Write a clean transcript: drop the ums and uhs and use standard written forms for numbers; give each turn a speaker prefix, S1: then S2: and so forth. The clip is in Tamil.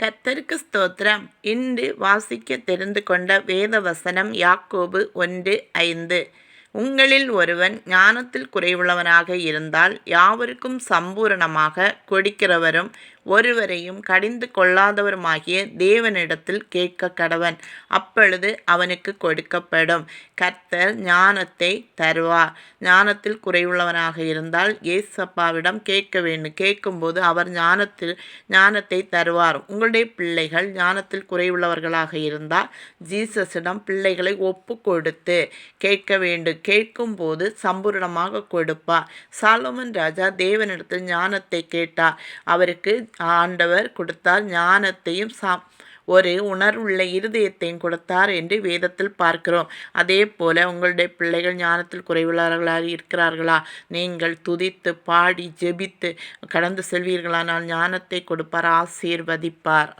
S1: கர்த்தருக்கு ஸ்தோத்திரம். இன்று வாசிக்க தெரிந்து கொண்ட வேத வசனம் யாக்கோபு 1:5. உங்களில் ஒருவன் ஞானத்தில் குறைவுள்ளவனாக இருந்தால் யாவருக்கும் சம்பூரணமாக கொடுக்கிறவரும் ஒருவரையும் கடிந்து கொள்ளாதவருமாகிய தேவனிடத்தில் கேட்க கடவன், அப்பொழுது அவனுக்கு கொடுக்கப்படும். கர்த்தர் ஞானத்தை தருவார். ஞானத்தில் குறைவுள்ளவனாக இருந்தால் ஏசப்பாவிடம் கேட்க வேண்டும். கேட்கும்போது அவர் ஞானத்தை தருவார். உங்களுடைய பிள்ளைகள் ஞானத்தில் குறைவுள்ளவர்களாக இருந்தால் ஜீசஸிடம் பிள்ளைகளை ஒப்பு கொடுத்து கேட்க வேண்டும். கேட்கும்போது சம்பூரணமாக கொடுப்பார். சாலோமன் ராஜா தேவனிடத்தில் ஞானத்தை கேட்டார். அவருக்கு ஆண்டவர் கொடுத்தார். ஞானத்தையும் ஒரு உணர்வுள்ள இருதயத்தையும் கொடுத்தார் என்று வேதத்தில் பார்க்கிறோம். அதே போல உங்களுடைய பிள்ளைகள் ஞானத்தில் குறைவுள்ளவர்களாக இருக்கிறார்களா? நீங்கள் துதித்து பாடி ஜெபித்து கடந்து செல்வீர்களானால் ஞானத்தை கொடுப்பார், ஆசீர்வதிப்பார்.